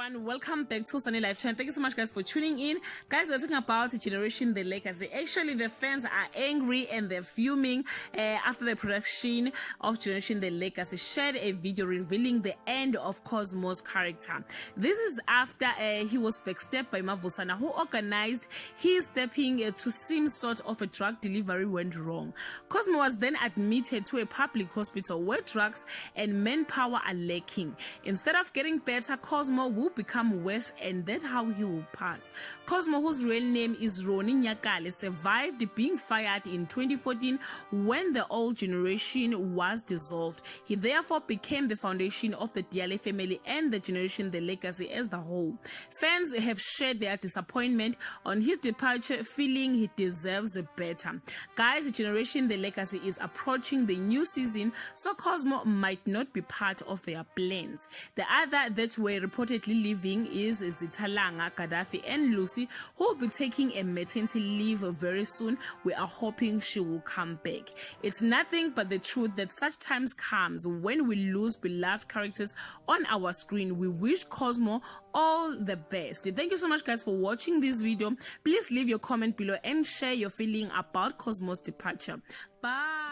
everyone, welcome back to Sunny Life Channel. Thank you so much guys for tuning in. Guys, we're talking about Generation The Legacy. Actually, the fans are angry and they're fuming after the production of Generation The Legacy shared a video revealing the end of Cosmo's character. This is after he was backstabbed by Mavusana, who organized his stepping to some sort of a drug delivery went wrong. Cosmo was then admitted to a public hospital where drugs and manpower are lacking. Instead of getting better, Cosmo will become worse, and that's how he will pass. Cosmo, whose real name is Ronnie Nyakale, survived being fired in 2014 when the old generation was dissolved. He therefore became the foundation of the Diale family and the Generation The Legacy as the whole. Fans have shared their disappointment on his departure, feeling he deserves better. Guys, Generation The Legacy is approaching the new season, so Cosmo might not be part of their plans. The other that were reportedly leaving is Zitalanga, Gaddafi, and Lucy, who will be taking a maternity leave very soon. We are hoping she will come back. It's nothing but the truth that such times comes when we lose beloved characters on our screen. We wish Cosmo all the best. Thank you so much guys for watching this video. Please leave your comment below and share your feeling about Cosmo's departure. Bye.